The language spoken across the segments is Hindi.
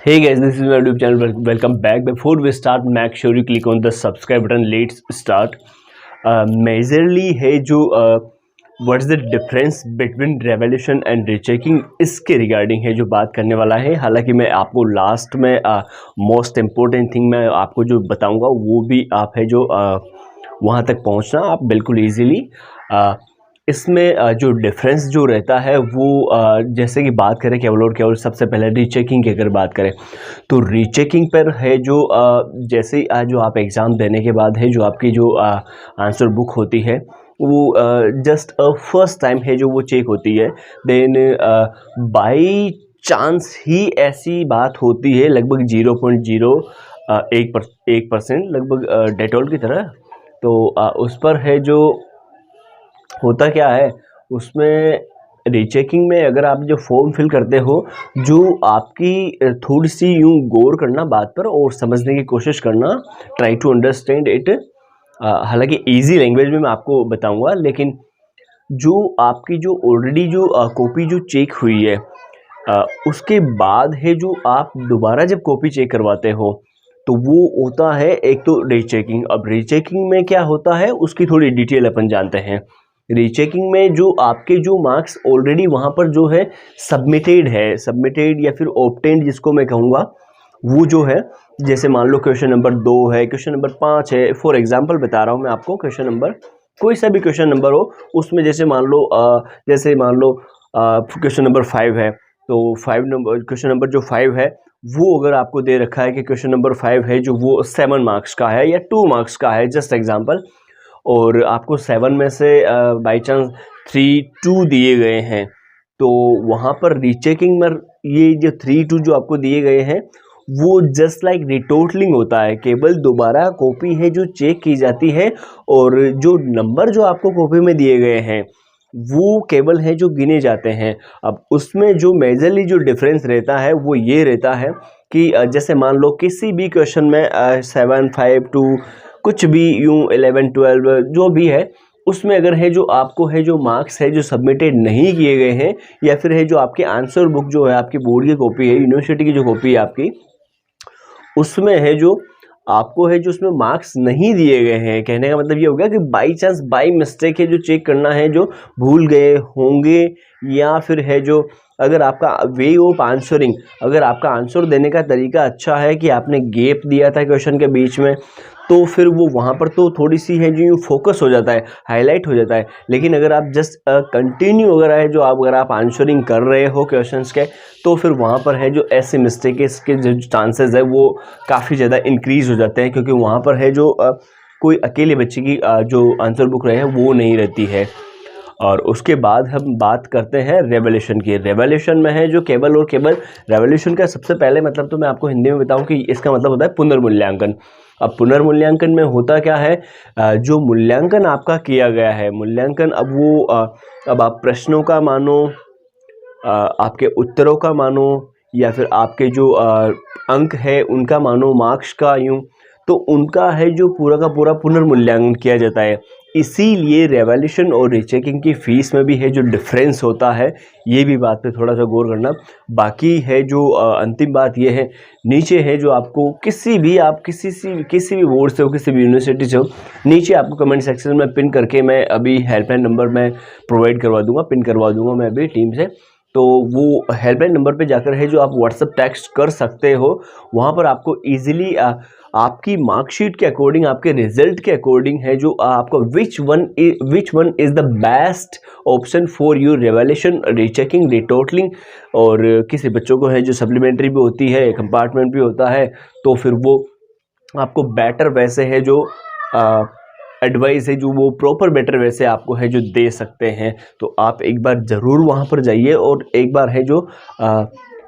Hey guys, this is my YouTube channel. Welcome back. Before we start, make sure you click on the subscribe button. Let's start. Majorly है जो what is the difference between revolution and rechecking, इसके रिगार्डिंग है जो बात करने वाला है। हालांकि मैं आपको लास्ट में मोस्ट इम्पोर्टेंट थिंग मैं आपको जो बताऊंगा वो भी आप है जो वहाँ तक पहुँचना आप बिल्कुल ईजीली। इसमें जो डिफरेंस जो रहता है वो जैसे कि बात करें केवल और केवल सबसे पहले रीचेकिंग की अगर बात करें तो रीचेकिंग पर है जो जैसे जो आप एग्ज़ाम देने के बाद है जो आपकी जो आंसर बुक होती है वो जस्ट फर्स्ट टाइम है जो वो चेक होती है। देन बाई चांस ही ऐसी बात होती है लगभग 0.01% लगभग डेटॉल की तरह। तो उस पर है जो होता क्या है उसमें रीचेकिंग में अगर आप जो फॉर्म फिल करते हो जो आपकी थोड़ी सी यूँ गौर करना बात पर और समझने की कोशिश करना, ट्राई टू अंडरस्टैंड इट। हालांकि इजी लैंग्वेज में मैं आपको बताऊंगा, लेकिन जो आपकी जो ऑलरेडी जो कॉपी जो चेक हुई है उसके बाद है जो आप दोबारा जब कॉपी चेक करवाते हो तो वो होता है एक तो रीचेकिंग। अब रीचेकिंग में क्या होता है उसकी थोड़ी डिटेल अपन जानते हैं। रीचेकिंग में जो आपके जो मार्क्स ऑलरेडी वहाँ पर जो है सबमिटेड या फिर ऑब्टेन्ड जिसको मैं कहूँगा वो जो है, जैसे मान लो क्वेश्चन नंबर 2 है, क्वेश्चन नंबर 5 है, फॉर एग्जांपल बता रहा हूँ मैं आपको। क्वेश्चन नंबर कोई सा भी क्वेश्चन नंबर हो उसमें जैसे मान लो क्वेश्चन नंबर 5 है तो 5 नंबर क्वेश्चन नंबर जो 5 है वो अगर आपको दे रखा है कि क्वेश्चन नंबर 5 है जो वो 7 मार्क्स का है या 2 मार्क्स का है, जस्ट एग्जांपल, और आपको 7 में से बाई चांस 3-2 दिए गए हैं तो वहाँ पर रीचेकिंग में ये जो 3-2 जो आपको दिए गए हैं वो जस्ट लाइक रिटोटलिंग होता है। केवल दोबारा कॉपी है जो चेक की जाती है और जो नंबर जो आपको कॉपी में दिए गए हैं वो केवल है जो गिने जाते हैं। अब उसमें जो मेजरली जो डिफरेंस रहता है वो ये रहता है कि जैसे मान लो किसी भी क्वेश्चन में 7, 5, 2 कुछ भी यूँ 11, 12 जो भी है उसमें अगर है जो आपको है जो मार्क्स है जो सबमिटेड नहीं किए गए हैं या फिर है जो आपके आंसर बुक जो है आपकी बोर्ड की कॉपी है, यूनिवर्सिटी की जो कॉपी है आपकी, उसमें है जो आपको है जो उसमें मार्क्स नहीं दिए गए हैं, कहने का मतलब ये हो गया कि बाई चांस बाई मिस्टेक है जो चेक करना है जो भूल गए होंगे या फिर है जो अगर आपका वे ऑफ आंसरिंग, अगर आपका आंसर देने का तरीका अच्छा है कि आपने गैप दिया था क्वेश्चन के बीच में तो फिर वो वहाँ पर तो थोड़ी सी है जो फोकस हो जाता है, हाईलाइट हो जाता है। लेकिन अगर आप जस्ट कंटिन्यू अगर आप आंसरिंग कर रहे हो क्वेश्चंस के तो फिर वहाँ पर है जो ऐसे मिस्टेक के जो चांसेस है वो काफ़ी ज़्यादा इंक्रीज़ हो जाते हैं, क्योंकि वहाँ पर है जो कोई अकेले बच्चे की जो आंसर बुक रहे हैं वो नहीं रहती है। और उसके बाद हम बात करते हैं रेवोल्यूशन की। रेवोल्यूशन में है जो केवल और केवल रेवोल्यूशन का सबसे पहले मतलब तो मैं आपको हिंदी में बताऊं कि इसका मतलब होता है पुनर्मूल्यांकन। अब पुनर्मूल्यांकन में होता क्या है, जो मूल्यांकन आपका किया गया है, मूल्यांकन अब वो अब आप प्रश्नों का मानो, आपके उत्तरों का मानो या फिर आपके जो अंक है उनका मानो, मार्क्स का यूँ, तो उनका है जो पूरा का पूरा पुनर्मूल्यांकन किया जाता है। इसीलिए रेवोल्यूशन और रीचेकिंग की फ़ीस में भी है जो डिफरेंस होता है, ये भी बात पे थोड़ा सा गौर करना। बाकी है जो अंतिम बात ये है, नीचे है जो आपको किसी भी बोर्ड से हो, किसी भी यूनिवर्सिटी से हो, नीचे आपको कमेंट सेक्शन में पिन करके मैं अभी हेल्पलाइन नंबर मैं प्रोवाइड करवा दूँगा, पिन करवा दूँगा मैं अभी टीम से। तो वो हेल्पलाइन नंबर पे जाकर है जो आप व्हाट्सअप टेक्स्ट कर सकते हो। वहाँ पर आपको ईजिली आपकी मार्कशीट के अकॉर्डिंग, आपके रिजल्ट के अकॉर्डिंग है जो आपको which one is the best option for your revolution, rechecking, retotalling. और किसी बच्चों को है जो सप्लीमेंट्री भी होती है, कंपार्टमेंट भी होता है, तो फिर वो आपको बेटर वैसे है जो एडवाइस है जो वो प्रॉपर बेटर वैसे आपको है जो दे सकते हैं। तो आप एक बार ज़रूर वहाँ पर जाइए और एक बार है जो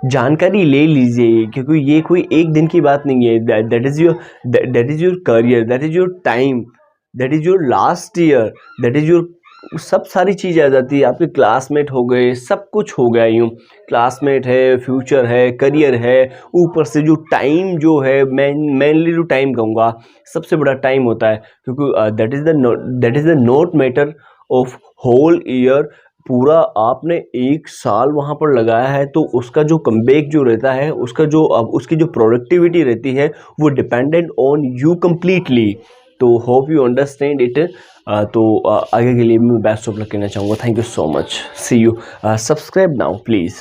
जानकारी ले लीजिए, क्योंकि ये कोई एक दिन की बात नहीं है। That is your career, that is your time, that is your last year, that is your सब सारी चीज़ें आ जाती है। आपके क्लासमेट हो गए, सब कुछ हो गया यूँ, क्लासमेट है, फ्यूचर है, करियर है, ऊपर से जो टाइम जो है, मेनली जो टाइम कहूँगा सबसे बड़ा टाइम होता है, क्योंकि that is the note matter of whole year. पूरा आपने 1 साल वहाँ पर लगाया है, तो उसका जो कमबैक जो रहता है, उसका जो उसकी जो प्रोडक्टिविटी रहती है वो डिपेंडेंट ऑन यू कम्प्लीटली। तो होप यू अंडरस्टैंड इट। तो आगे के लिए मैं बेस्ट ऑफ लक कहना चाहूँगा। Thank you so much, see you. Subscribe now please.